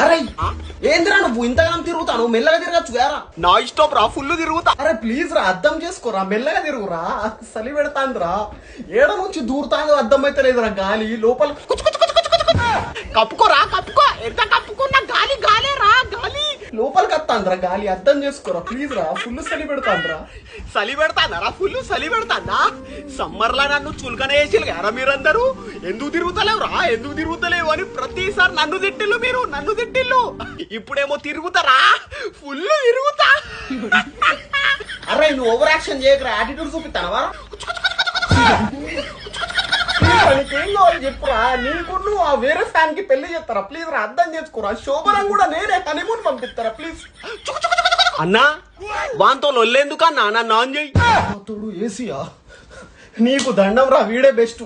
అరే ఏందిరా నువ్వు ఇంతగానం తిరుగుతాను? మెల్లగా తిరగచ్చు గారా. నా ఇష్టం రా, ఫుల్ తిరుగుతా. అరే ప్లీజ్ రా, అర్థం చేసుకోరా, మెల్లగా తిరుగురా. చలి పెడతాందిరా. ఏడ నుంచి దూరుతాందో అర్థం అయితే లేదురా. గాలి లోపల కప్పుకోరా, కప్పుకో. ఎంత కప్పుకున్నా గాలి గాలే రా, గాలి లోపలికి వస్తాందిరా. గాలి అర్థం చేసుకోరా ప్లీజ్ రా. ఫుల్ చలి పెడతాందిరా. చలి పెడతానా? ఫుల్ చలి పెడతానా? సమ్మర్ లా నన్ను చులకనే వేసిలు గారా మీరందరూ. ఎందుకు తిరుగుతలేవు రా, ఎందుకు తిరుగుతలేవు అని ప్రతిసారి నన్ను తిట్టిల్లు మీరు, నన్ను తిట్టిల్లు. ఇప్పుడేమో తిరుగుతారా, ఫుల్ తిరుగుతా. అరే నువ్వు ఓవర్ యాక్షన్ చేయకరా, యాటిట్యూడ్ చూపిస్తానవా? నీకేం కావాలి చెప్పురా. నీకు నువ్వు ఆ వేరే ఫ్యాన్ కి పెళ్లి చేస్తారా ప్లీజ్ రా, అర్థం చేసుకోరా. శోభనం కూడా నేనే హనీమూన్ పంపిస్తారా ప్లీజ్. అన్నా వాంతో లొల్లేందుకన్నా నన్ను ఆన్ చేయి. తోడు ఏసీయా? నీకు దండం రా, వీడే బెస్ట్.